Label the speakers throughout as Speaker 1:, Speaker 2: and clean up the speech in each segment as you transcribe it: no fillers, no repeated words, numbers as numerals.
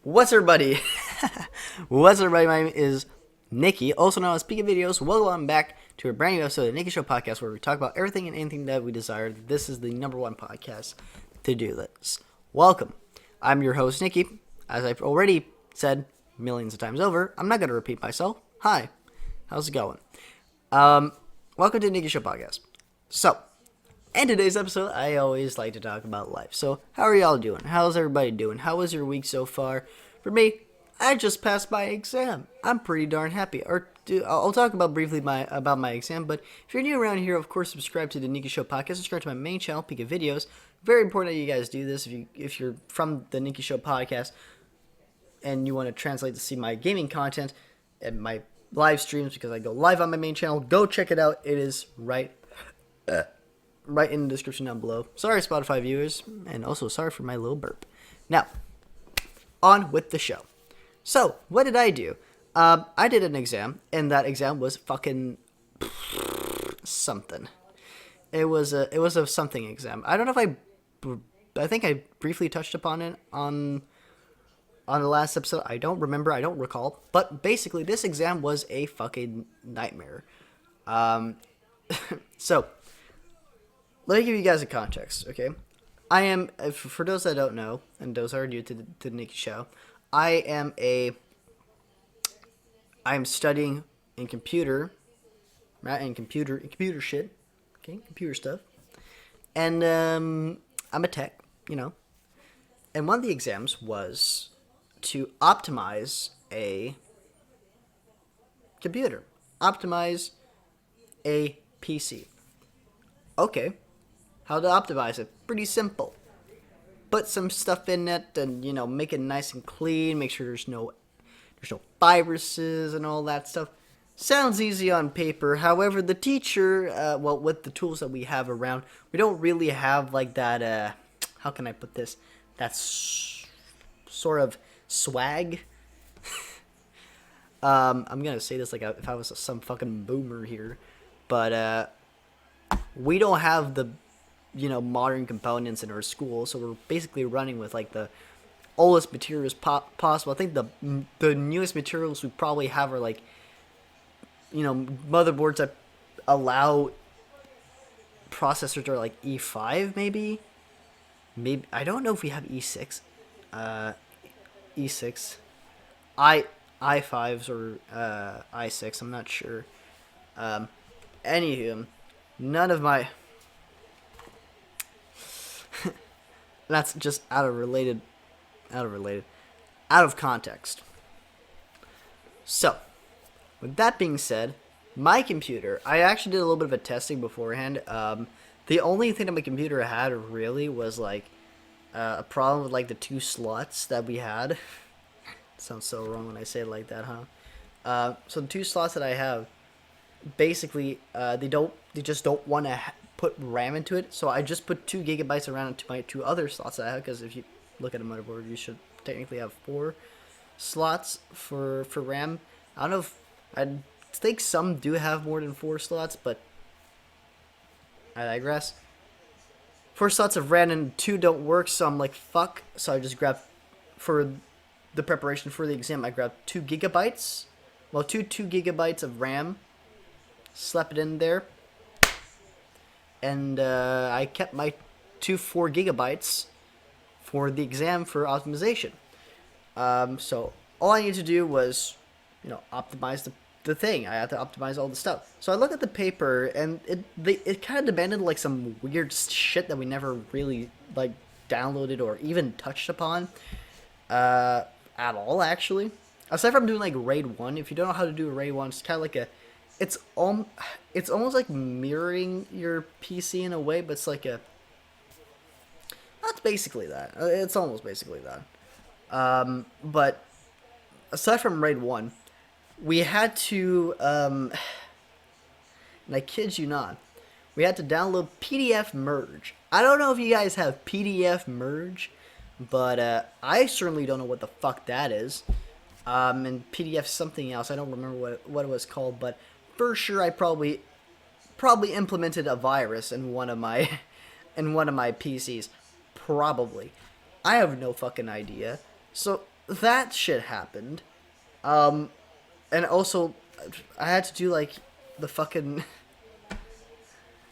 Speaker 1: What's everybody? What's everybody? My name is Nikki, also known as Speaking Videos. Welcome back to a brand new episode of the Nikkei Show Podcast, where we talk about everything and anything that we desire. This is the number one podcast to do this. Welcome. I'm your host, Nikki. As I've already said millions of times over, I'm not going to repeat myself. Hi. How's it going? Welcome to the Nikkei Show Podcast. So, in today's episode, I always like to talk about life. So, how are y'all doing? How's everybody doing? How was your week so far? For me, I just passed my exam. I'm pretty darn happy. I'll talk about briefly about my exam, but if you're new around here, of course, subscribe to the Nikkei Show Podcast. Subscribe to my main channel, Pika Videos. Very important that you guys do this. If you're from the Nikkei Show Podcast and you want to translate to see my gaming content and my live streams, because I go live on my main channel, go check it out. It is right in the description down below. Sorry, Spotify viewers, and also sorry for my little burp. Now, on with the show. So, what did I do? I did an exam, and that exam was fucking something. It was a something exam. I don't know if I think I briefly touched upon it on the last episode. I don't remember. I don't recall. But basically, this exam was a fucking nightmare. So, let me give you guys a context, okay? I am, for those that don't know, and those that are new to the Nikkei Show, I am studying in computer, right? In computer shit, okay? Computer stuff. And I'm a tech, you know. And one of the exams was to optimize a computer. Optimize a PC. Okay. How to optimize it? Pretty simple. Put some stuff in it and, you know, make it nice and clean. Make sure there's no viruses and all that stuff. Sounds easy on paper. However, the teacher, with the tools that we have around, we don't really have like that, how can I put this? That's sort of swag. I'm going to say this like if I was some fucking boomer here. But, we don't have the, modern components in our school, so we're basically running with like the oldest materials possible. I think the newest materials we probably have are like, motherboards that allow processors that are like E5 maybe I don't know if we have E6 E6 i5s or i6, I'm not sure. Anywho, none of my that's just out of context. So, with that being said, my computer, I actually did a little bit of a testing beforehand. The only thing that my computer had really was like a problem with like the two slots that we had. It sounds so wrong when I say it like that, huh? So the two slots that I have, basically, they just don't want to put RAM into it, so I just put 2 gigabytes around to my 2 other slots that I have, because if you look at a motherboard, you should technically have 4 slots for RAM. I don't know if, I think some do have more than 4 slots, but I digress. 4 slots of RAM and 2 don't work, so I'm like, fuck, so I just grabbed, for the preparation for the exam, I grabbed 2 gigabytes, well, 2 gigabytes of RAM, slap it in there, and I kept my 2 4 gigabytes for the exam for optimization. So all I needed to do was, optimize the thing. I had to optimize all the stuff. So I looked at the paper, and it kind of demanded like some weird shit that we never really like downloaded or even touched upon at all, actually. Aside from doing like RAID 1, if you don't know how to do a RAID 1, it's kind of like it's almost like mirroring your PC in a way, but it's like that's basically that. It's almost basically that. But aside from RAID 1, we had to, and I kid you not, we had to download PDF Merge. I don't know if you guys have PDF Merge, but I certainly don't know what the fuck that is. And PDF something else. I don't remember what it was called, but for sure I probably implemented a virus in one of my PCs. Probably. I have no fucking idea. So that shit happened. And also, I had to do like the fucking.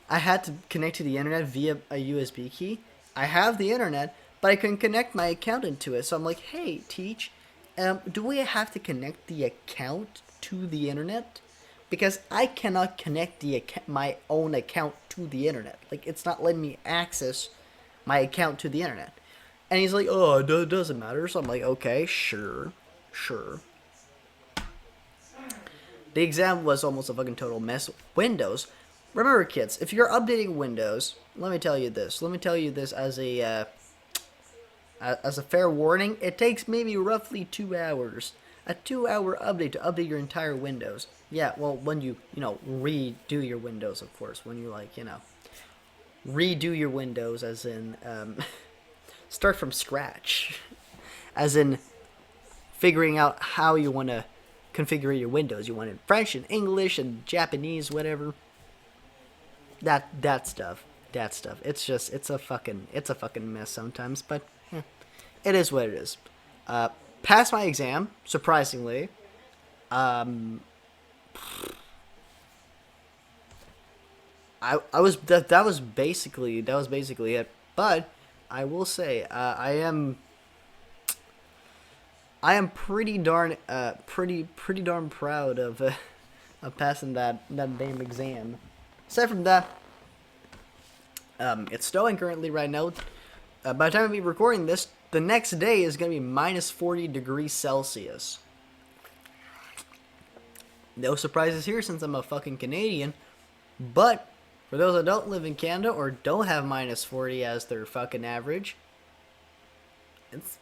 Speaker 1: I had to connect to the internet via a USB key. I have the internet, but I couldn't connect my account into it. So I'm like, hey, Teach, do we have to connect the account to the internet? Because I cannot connect my own account to the internet. Like, it's not letting me access my account to the internet. And he's like, oh, it doesn't matter. So I'm like, okay, sure. The exam was almost a fucking total mess. Windows. Remember, kids, if you're updating Windows, let me tell you this. Let me tell you this as a fair warning. It takes maybe roughly 2 hours. A 2-hour update to update your entire Windows. Yeah, well, when you redo your Windows, of course. When you, redo your Windows, as in, start from scratch. As in, figuring out how you want to configure your Windows. You want it in French and English and Japanese, whatever. That stuff. It's a fucking mess sometimes, but it is what it is. Passed my exam, surprisingly. I was that was basically it. But I will say I am pretty darn proud of passing that damn exam. Aside from that, it's snowing currently right now. By the time we be recording this, the next day is going to be minus 40 degrees Celsius. No surprises here since I'm a fucking Canadian. But for those that don't live in Canada or don't have minus 40 as their fucking average, it's,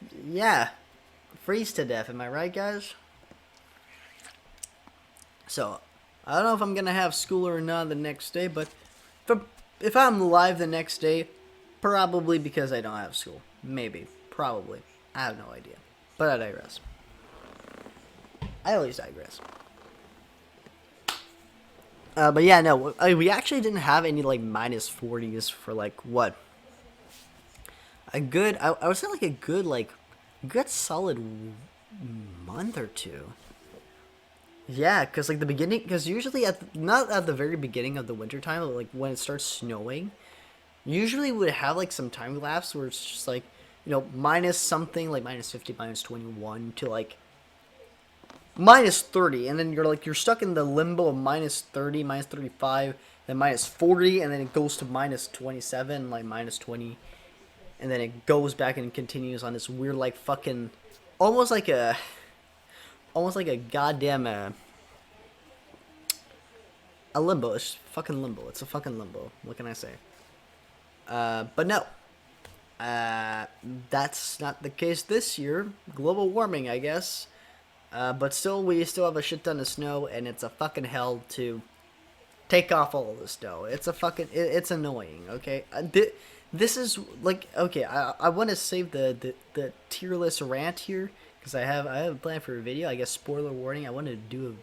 Speaker 1: freeze to death. Am I right, guys? So, I don't know if I'm going to have school or not the next day, but if I'm live the next day, probably because I don't have school. Maybe. Probably. I have no idea. But I digress. I always digress. But yeah, no, we actually didn't have any, minus 40s for, what? I would say, a good solid month or two. Yeah, because, the beginning, because usually, not at the very beginning of the winter time, but, when it starts snowing, usually we would have, some time lapse where it's just, minus something, minus 50, minus 21 to, minus 30, and then you're stuck in the limbo of minus 30, minus 35, then minus 40, and then it goes to minus 27, minus 20, and then it goes back and continues on this weird, fucking, almost like a goddamn, a limbo. It's fucking limbo. It's a fucking limbo. What can I say? But no. That's not the case this year. Global warming, I guess. But still, we still have a shit ton of snow, and it's a fucking hell to take off all of the snow. It's a fucking, it's annoying, okay? This is, okay, I want to save the tier list rant here, because I have a plan for a video. I guess, spoiler warning, I wanted to do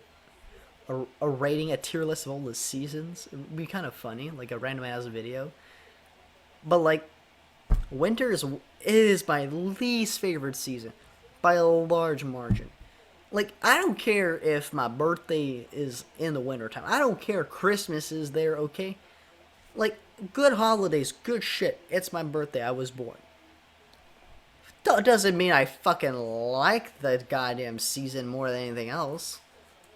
Speaker 1: a rating, a tier list of all the seasons. It would be kind of funny, a random ass video. But, winter is my least favorite season, by a large margin. I don't care if my birthday is in the wintertime. I don't care Christmas is there, okay? Good holidays, good shit. It's my birthday. I was born. Doesn't mean I fucking like the goddamn season more than anything else.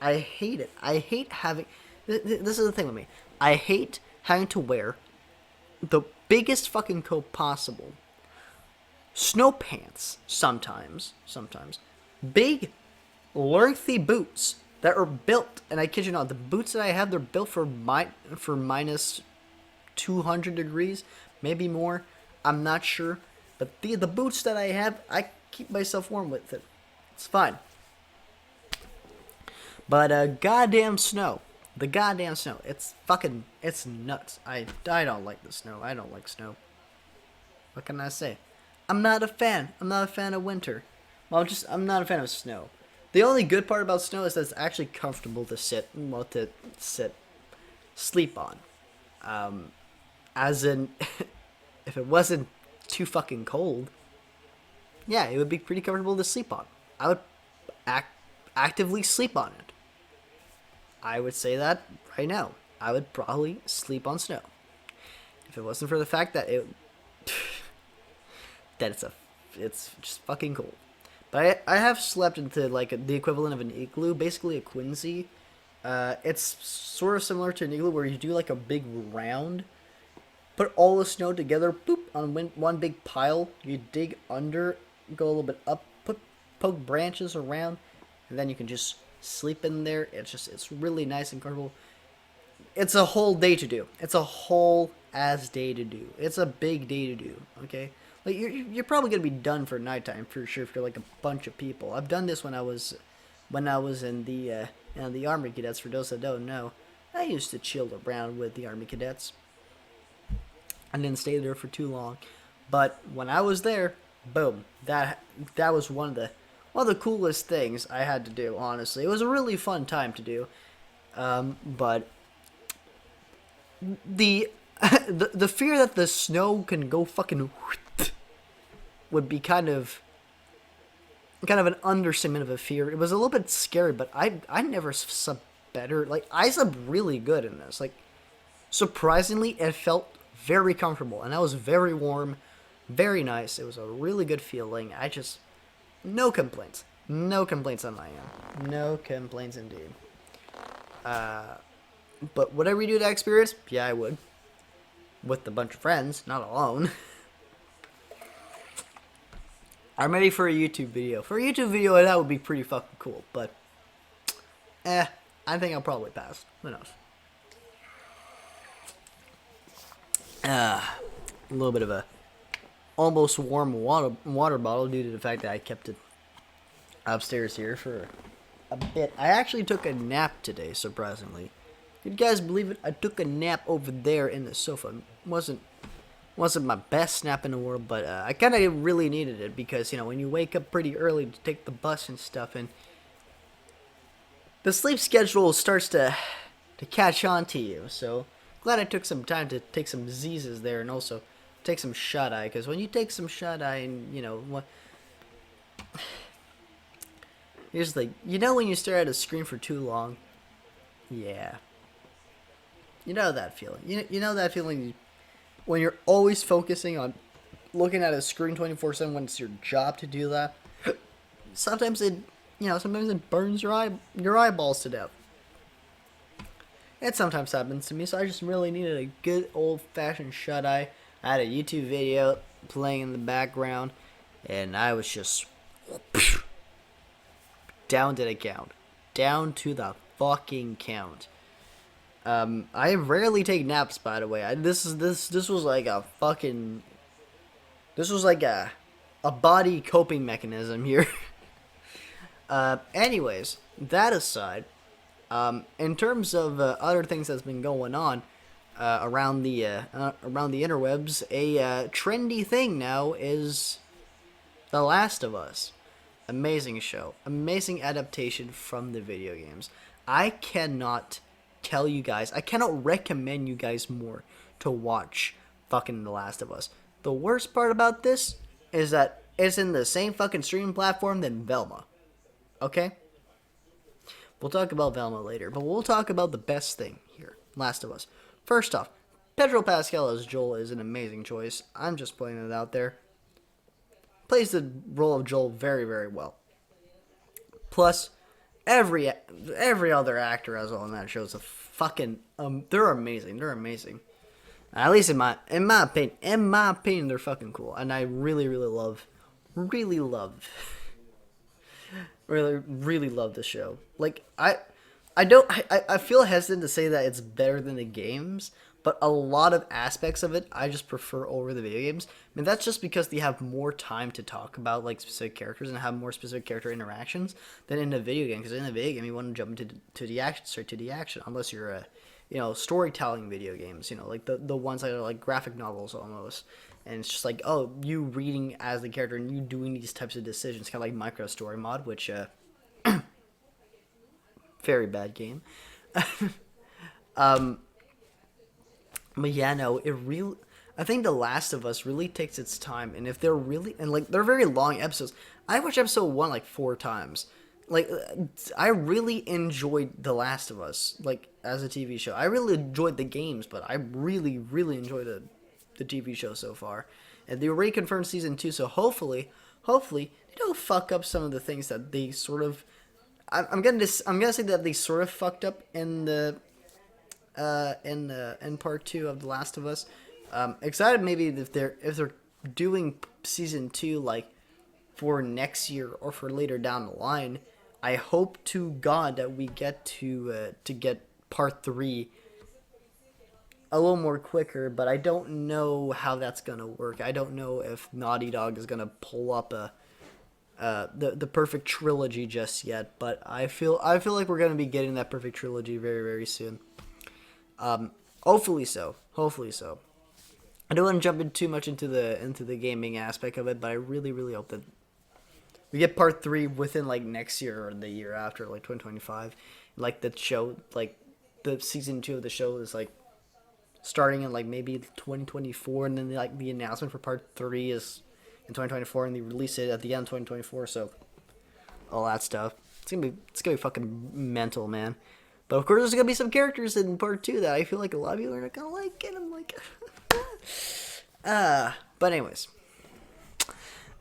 Speaker 1: I hate it. I hate having... This is the thing with me. I hate having to wear the biggest fucking coat possible. Snow pants, sometimes. Big... lengthy boots that are built, and I kid you not, the boots that I have, they're built for minus 200 degrees, maybe more. I'm not sure, but the boots that I have, I keep myself warm with it. It's fine. But goddamn snow, the goddamn snow, it's nuts. I don't like the snow. I don't like snow. What can I say? I'm not a fan. I'm not a fan of winter. Well, I'm not a fan of snow. The only good part about snow is that it's actually comfortable to sleep on. As in, if it wasn't too fucking cold, yeah, it would be pretty comfortable to sleep on. I would actively sleep on it. I would say that right now. I would probably sleep on snow. If it wasn't for the fact that it's just fucking cold. But I have slept into like the equivalent of an igloo, basically a quinzhee. It's sort of similar to an igloo where you do like a big round, put all the snow together, boop, on one big pile. You dig under, go a little bit up, poke branches around, and then you can just sleep in there. It's really nice and comfortable. It's a whole day to do. It's a whole ass day to do. It's a big day to do. Okay, like you're probably gonna be done for nighttime for sure if you're like a bunch of people. I've done this when I was in the Army Cadets. For those that don't know, I used to chill around with the Army Cadets. I didn't stay there for too long, but when I was there, boom, that was one of the coolest things I had to do. Honestly, it was a really fun time to do, but the the fear that the snow can go fucking would be kind of an understatement of a fear. It was a little bit scary, but I never slept better. Like, I slept really good in this. Like, surprisingly, it felt very comfortable, and I was very warm, very nice. It was a really good feeling. No complaints. No complaints on my end. No complaints indeed. But would I redo that experience? Yeah, I would. With a bunch of friends, not alone. I'm ready for a YouTube video. For a YouTube video, that would be pretty fucking cool. But, I think I'll probably pass. Who knows? A little bit of a almost warm water bottle due to the fact that I kept it upstairs here for a bit. I actually took a nap today, surprisingly. You guys believe it? I took a nap over there in the sofa. Wasn't my best nap in the world, but I kind of really needed it because, you know, when you wake up pretty early to take the bus and stuff, and the sleep schedule starts to catch on to you. So glad I took some time to take some Z's there and also take some shut-eye, because when you take some shut-eye and, you know, what... Here's the... You know when you stare at a screen for too long? Yeah. You know that feeling. You know that feeling when you're always focusing on looking at a screen 24/7 when it's your job to do that? Sometimes it burns your eyeballs to death. It sometimes happens to me, so I just really needed a good old-fashioned shut-eye. I had a YouTube video playing in the background, and I was just down to the count. Down to the fucking count. I rarely take naps, by the way. This was like a fucking... This was like a body coping mechanism here. Anyways, that aside, in terms of other things that's been going on around the interwebs, a trendy thing now is The Last of Us. Amazing show, amazing adaptation from the video games. I cannot recommend you guys more to watch fucking The Last of Us. The worst part about this is that it's in the same fucking streaming platform than Velma. Okay? We'll talk about Velma later, but we'll talk about the best thing here, Last of Us. First off, Pedro Pascal as Joel is an amazing choice. I'm just putting it out there. Plays the role of Joel very, very well. Plus, every other actor as well in that show is a fucking they're amazing. They're amazing. At least in my opinion, they're fucking cool. And I really love this show. Like, I feel hesitant to say that it's better than the games, but a lot of aspects of it I just prefer over the video games. I mean, that's just because they have more time to talk about like specific characters and have more specific character interactions than in a video game. Because in a video game, you want to jump to the action, straight to the action, unless you're a storytelling video games. You know, like the ones that are like graphic novels almost. And it's just like, oh, you reading as the character and you doing these types of decisions, kind of like Micro Story Mod, which very bad game. But yeah, no, I think The Last of Us really takes its time, and if they're really and like they're very long episodes. I watched episode 1 like 4 times. Like I really enjoyed The Last of Us, like as a TV show. I really enjoyed the games, but I really enjoyed the TV show so far. And they already confirmed season 2, so hopefully they don't fuck up some of the things that they sort of. I'm gonna say that they sort of fucked up in the in part 2 of The Last of Us. Excited maybe if they're doing season 2 like for next year or for later down the line. I hope to God that we get to get part 3 a little more quicker, but I don't know how that's gonna work. I don't know if Naughty Dog is gonna pull up the perfect trilogy just yet, but I feel like we're gonna be getting that perfect trilogy very soon. Hopefully so. I don't want to jump in too much into the gaming aspect of it, but I really hope that we get part 3 within like next year or the year after, like 2025. Like the show, like the season 2 of the show is like starting in like maybe 2024, and then like the announcement for part 3 is in 2024, and they release it at the end of 2024. So all that stuff, it's gonna be fucking mental, man. But of course, there's gonna be some characters in part 2 that I feel like a lot of people are not gonna like, and I'm like, but anyways.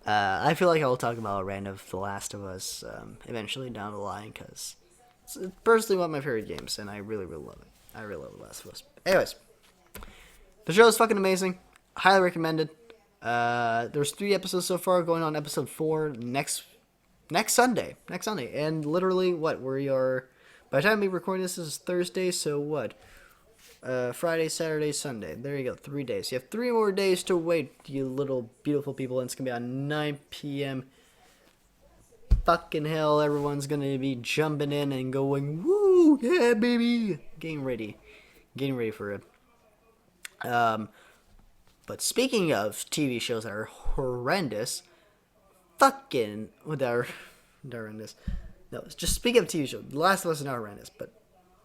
Speaker 1: I feel like I will talk about a rant of The Last of Us eventually down the line, because it's personally one of my favorite games, and I really love it. I really love The Last of Us. Anyways, the show is fucking amazing. Highly recommended. There's 3 episodes so far, going on episode 4 next Sunday. And literally, by the time we record this is Thursday, so what? Friday, Saturday, Sunday. There you go, 3 days. You have 3 more days to wait, you little beautiful people, and it's gonna be on 9 p.m. Fucking hell, everyone's gonna be jumping in and going, woo, yeah, baby! Getting ready for it. But speaking of TV shows that are horrendous, horrendous. No, just speaking of TV shows, The Last of Us is not horrendous, but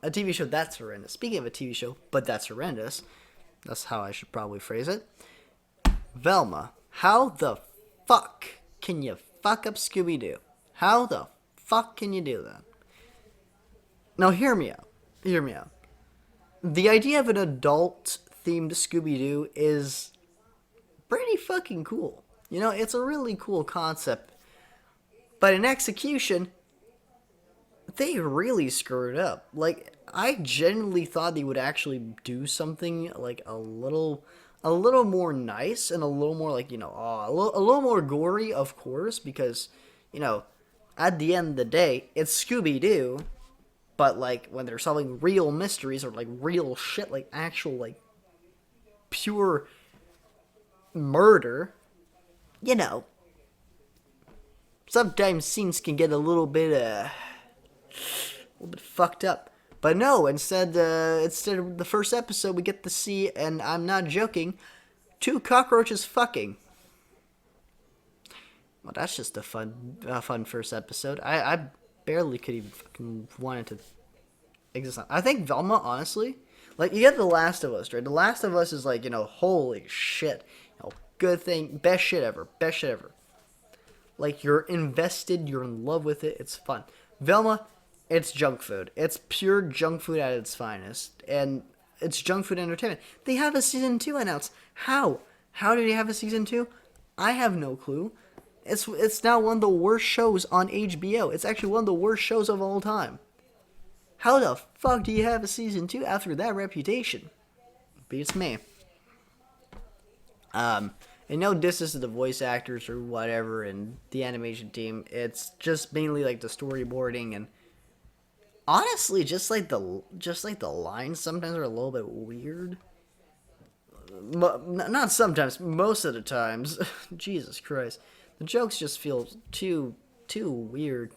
Speaker 1: a TV show that's horrendous. Speaking of a TV show, but that's horrendous. That's how I should probably phrase it. Velma, how the fuck can you fuck up Scooby-Doo? How the fuck can you do that? Now hear me out. The idea of an adult-themed Scooby-Doo is pretty fucking cool. You know, it's a really cool concept. But in execution, they really screwed up. Like, I genuinely thought they would actually do something like a little more nice and a little more like, you know, a little more gory, of course, because, you know, at the end of the day, it's Scooby-Doo, but like when they're solving real mysteries or like real shit, like actual like pure murder, you know, sometimes scenes can get a little bit fucked up. But no, instead of the first episode, we get to see, and I'm not joking, 2 cockroaches fucking. Well, that's just a fun first episode. I barely could even fucking wanted to exist. I think Velma, honestly, like, you get The Last of Us, right? The Last of Us is like, you know, holy shit, you know, good thing, best shit ever. Like, you're invested, you're in love with it, it's fun. Velma, it's junk food. It's pure junk food at its finest. And it's junk food entertainment. They have a season 2 announced. How? How did they have a season 2? I have no clue. It's now one of the worst shows on HBO. It's actually one of the worst shows of all time. How the fuck do you have a season 2 after that reputation? Beats me. And no disses to the voice actors or whatever and the animation team. It's just mainly like the storyboarding, and honestly, just like the lines sometimes are a little bit weird. Not sometimes, most of the times. Jesus Christ, the jokes just feel too weird.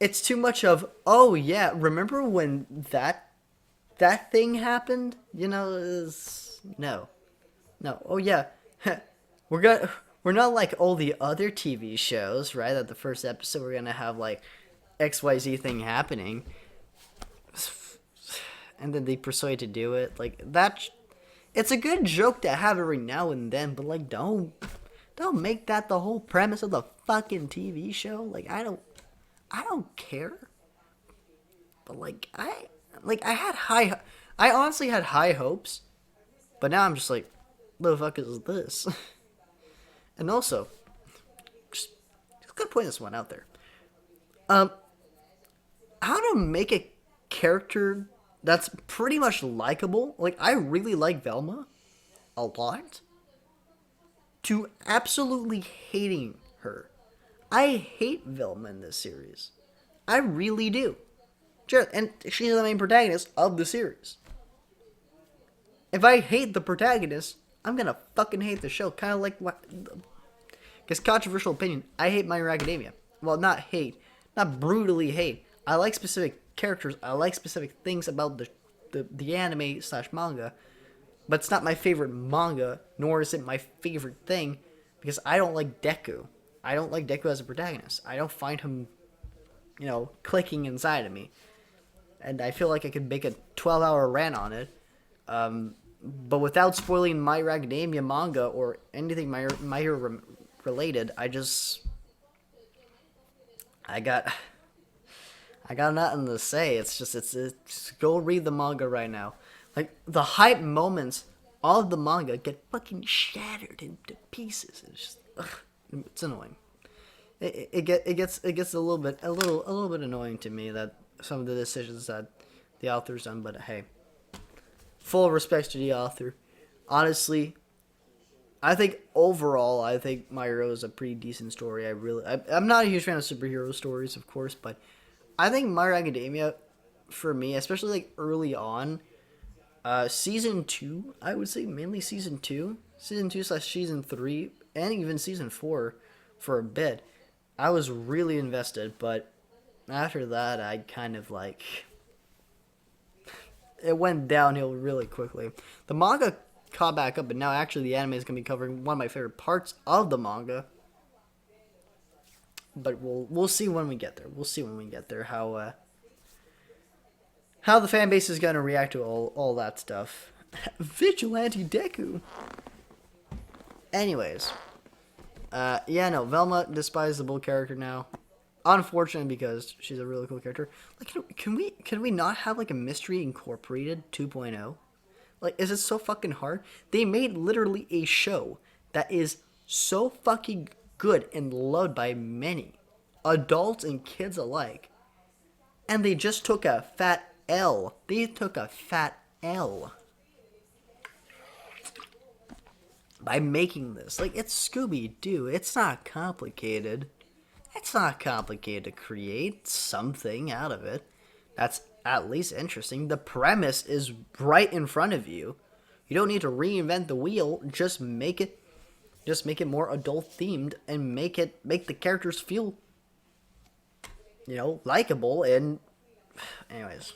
Speaker 1: It's too much of, oh yeah, remember when that thing happened? You know, no. Oh yeah, we're not like all the other TV shows, right? At the first episode, we're gonna have like XYZ thing happening, and then they proceed to do it like that. it's a good joke to have every now and then, but like don't make that the whole premise of the fucking TV show. Like I don't care. But I honestly had high hopes, but now I'm just like, what the fuck is this? And also, just gonna point this one out there. How to make a character that's pretty much likable. Like, I really like Velma a lot, to absolutely hating her. I hate Velma in this series. I really do. Sure, and she's the main protagonist of the series. If I hate the protagonist, I'm gonna fucking hate the show. Kind of like what... Because controversial opinion, I hate My Hero Academia. Well, not hate. Not brutally hate. I like specific characters. I like specific things about the anime / manga. But it's not my favorite manga, nor is it my favorite thing, because I don't like Deku. I don't like Deku as a protagonist. I don't find him, clicking inside of me. And I feel like I could make a 12-hour rant on it. But without spoiling My Hero Academia manga or anything My Hero related, I got nothing to say. It's go read the manga right now. Like, the hype moments of the manga get fucking shattered into pieces. It's just, it's annoying. It gets a little bit annoying to me that some of the decisions that the author's done. But hey, full respect to the author. Honestly, I think overall, My Hero is a pretty decent story. I'm not a huge fan of superhero stories, of course, but I think My Hero Academia, for me, especially like early on, season 2, I would say mainly season 2 / season 3, and even season 4 for a bit, I was really invested, but after that, I kind of it went downhill really quickly. The manga caught back up, but now actually the anime is going to be covering one of my favorite parts of the manga. But we'll see when we get there. We'll see when we get there how the fan base is going to react to all that stuff. Vigilante Deku. Anyways. Velma, despisable character now. Unfortunate because she's a really cool character. Like, can we not have like a Mystery Incorporated 2.0? Like, is it so fucking hard? They made literally a show that is so fucking good and loved by many, adults and kids alike. And they just took a fat L. They took a fat L by making this. Like, it's Scooby-Doo. It's not complicated. It's not complicated to create something out of it that's at least interesting. The premise is right in front of you. You don't need to reinvent the wheel. Just make it more adult themed and make the characters feel, likable. And anyways,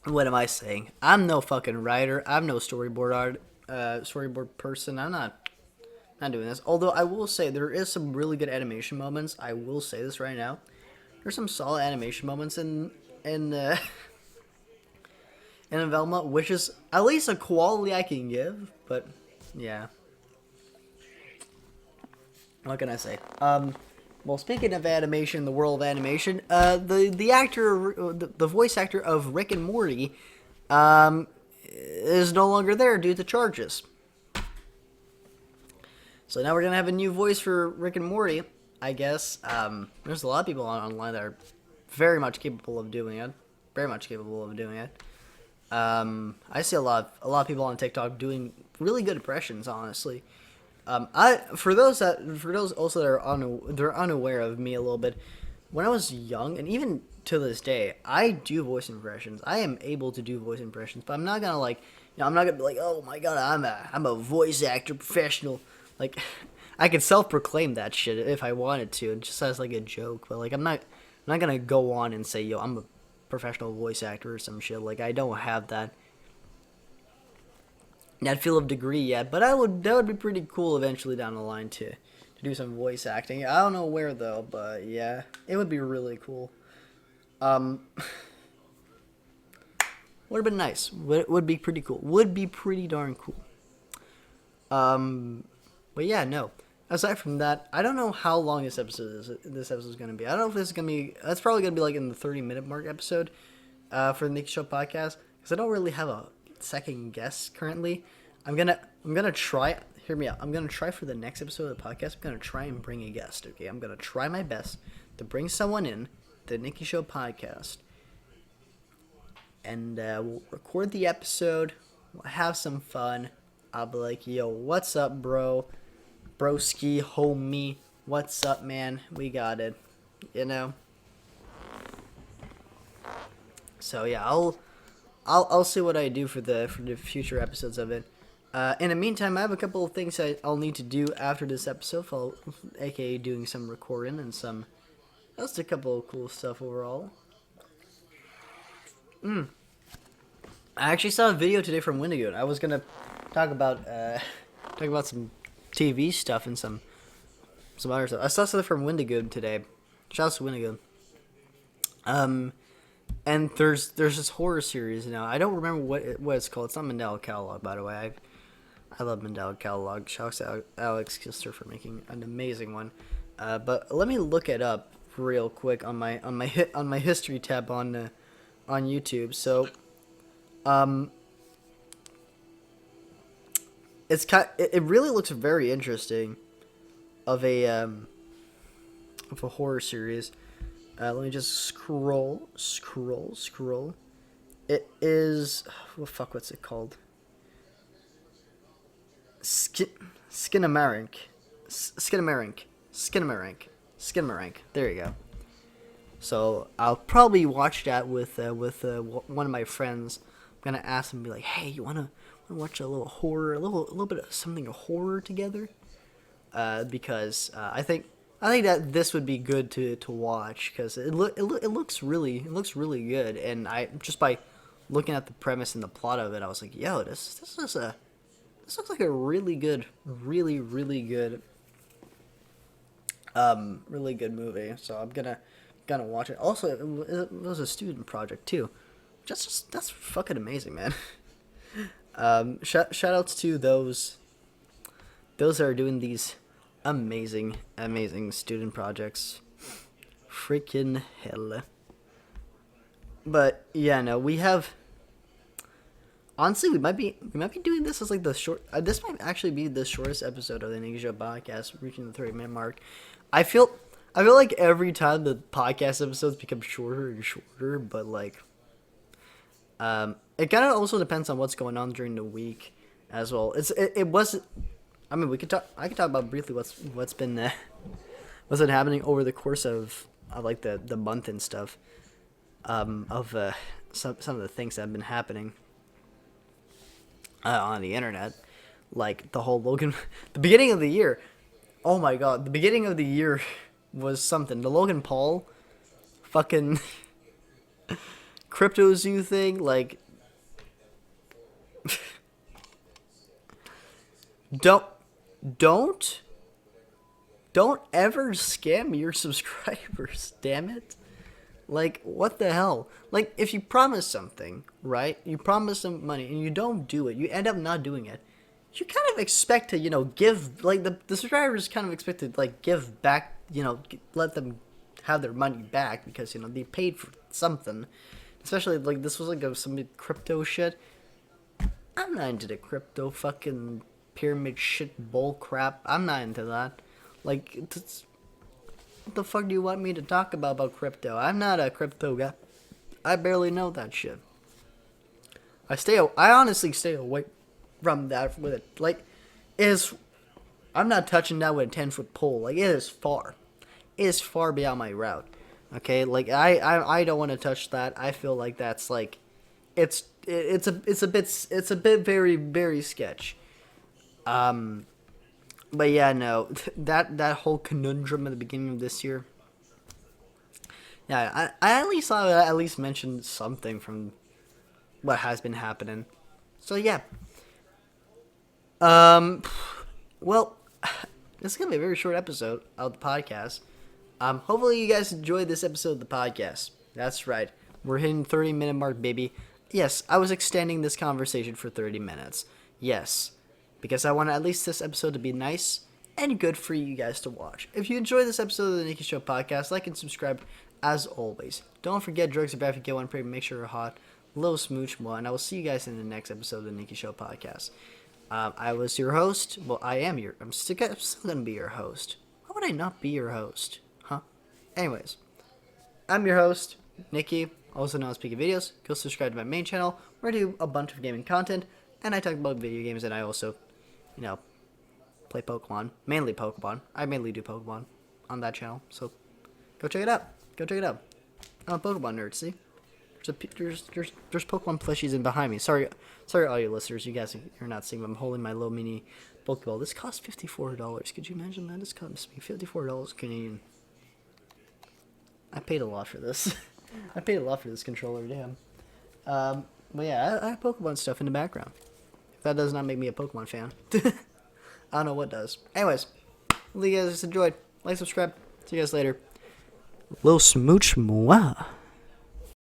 Speaker 1: what am I saying? I'm no fucking writer. I'm no storyboard person. I'm not doing this. Although I will say there is some really good animation moments. I will say this right now. There's some solid animation moments in Velma, which is at least a quality I can give. But yeah, what can I say? Well, speaking of animation, the world of animation, the voice actor of Rick and Morty, is no longer there due to charges. So now we're gonna have a new voice for Rick and Morty, I guess. There's a lot of people online that are very much capable of doing it. I see a lot of people on TikTok doing really good impressions, honestly. For those also that they're unaware of me a little bit, when I was young, and even to this day, I do voice impressions. I am able to do voice impressions, but I'm not gonna I'm not gonna be like, oh my god, I'm a voice actor professional. Like, I could self-proclaim that shit if I wanted to, just as like a joke. But like, I'm not gonna go on and say, yo, I'm a professional voice actor or some shit. Like, I don't have that field of degree yet. But that would be pretty cool eventually down the line to do some voice acting. I don't know where though, but yeah, it would be really cool. Would have been nice. Would be pretty cool. Would be pretty darn cool. But yeah, no. Aside from that, I don't know how long this episode is going to be. I don't know if this is going to be. That's probably going to be like in the 30-minute mark episode for the Nikkei Show Podcast, because I don't really have a second guest currently. I'm gonna try. Hear me out. I'm gonna try for the next episode of the podcast. I'm gonna try and bring a guest. Okay, I'm gonna try my best to bring someone in the Nikkei Show Podcast, and we'll record the episode. We'll have some fun. I'll be like, yo, what's up, bro? Broski, homie, what's up, man? We got it, you know. So yeah, I'll see what I do for the future episodes of it. In the meantime, I have a couple of things I'll need to do after this episode, aka doing some recording and just a couple of cool stuff overall. I actually saw a video today from Wendigo. I was gonna talk about some TV stuff and some other stuff. I saw something from Wendigo today. Shout out to Wendigo. And there's this horror series now. I don't remember what it's called. It's not Mandela Catalog, by the way. I love Mandela Catalog. Shout out to Alex Kister for making an amazing one. But let me look it up real quick on my history tab on YouTube. So, it really looks very interesting of a horror series. Let me just scroll. It is what's it called? Skinamarink. There you go. So I'll probably watch that with one of my friends. I'm gonna ask him, be like, hey, you wanna watch a little horror, a little bit of something horror together? Because I think that this would be good to watch, because it looks really good, and I just by looking at the premise and the plot of it, I was like, yo, this looks like a really good movie. So I'm gonna watch it. Also, it was a student project too. That's fucking amazing, man. Shout outs to those that are doing these amazing student projects. Freaking hell. But yeah, no, we have. Honestly, we might be doing this as like the short. This might actually be the shortest episode of the Nikkei Show Podcast, reaching the 30-minute mark. I feel like every time the podcast episodes become shorter and shorter, but like, it kind of also depends on what's going on during the week as well. It wasn't. I mean, I could talk about briefly what's been happening over the course of like the month and stuff, of some of the things that have been happening on the internet, like the whole the beginning of the year. Oh my god, the beginning of the year was something. The Logan Paul fucking crypto zoo thing, like don't ever scam your subscribers, damn it. Like, what the hell? Like, if you promise something, right? You promise them money and you don't do it. You end up not doing it. You kind of expect to, give, like, the subscribers kind of expect to, like, give back, let them have their money back because, they paid for something. Especially, like, this was, like, some crypto shit. I'm not into the crypto fucking pyramid shit bull crap. I'm not into that. Like, what the fuck do you want me to talk about crypto? I'm not a crypto guy. I barely know that shit. I honestly stay away from that with it. Like, I'm not touching that with a 10-foot pole. Like, it is far. It is far beyond my route. Okay? Like, I don't want to touch that. I feel like that's like, it's a bit very, very sketch. But yeah, no, that whole conundrum at the beginning of this year. Yeah, I at least thought I at least mentioned something from what has been happening. So yeah. Well, this is gonna be a very short episode of the podcast. Hopefully you guys enjoyed this episode of the podcast. That's right, we're hitting 30-minute mark, baby. Yes, I was extending this conversation for 30 minutes. Yes, because I want at least this episode to be nice and good for you guys to watch. If you enjoyed this episode of the Nikkei Show Podcast, like and subscribe as always. Don't forget, drugs are bad if you get one, pray, make sure you're hot. Little smooch more, and I will see you guys in the next episode of the Nikkei Show Podcast. I was your host. Well, I'm still going to be your host. Why would I not be your host? Huh? Anyways, I'm your host, Nikki, also known as Pika Videos. Go subscribe to my main channel where I do a bunch of gaming content, and I talk about video games, and I also, play Pokemon. Mainly Pokemon. I mainly do Pokemon on that channel, so go check it out. I'm a Pokemon nerd, see? There's Pokemon plushies in behind me. Sorry, all you listeners. You guys are not seeing them. I'm holding my little mini Pokeball. This cost $54. Could you imagine that? This cost me $54 Canadian. I paid a lot for this. I paid a lot for this controller, damn. But yeah, I have Pokemon stuff in the background. If that does not make me a Pokemon fan, I don't know what does. Anyways, hopefully you guys enjoyed. Like, subscribe. See you guys later. Little smooch moi.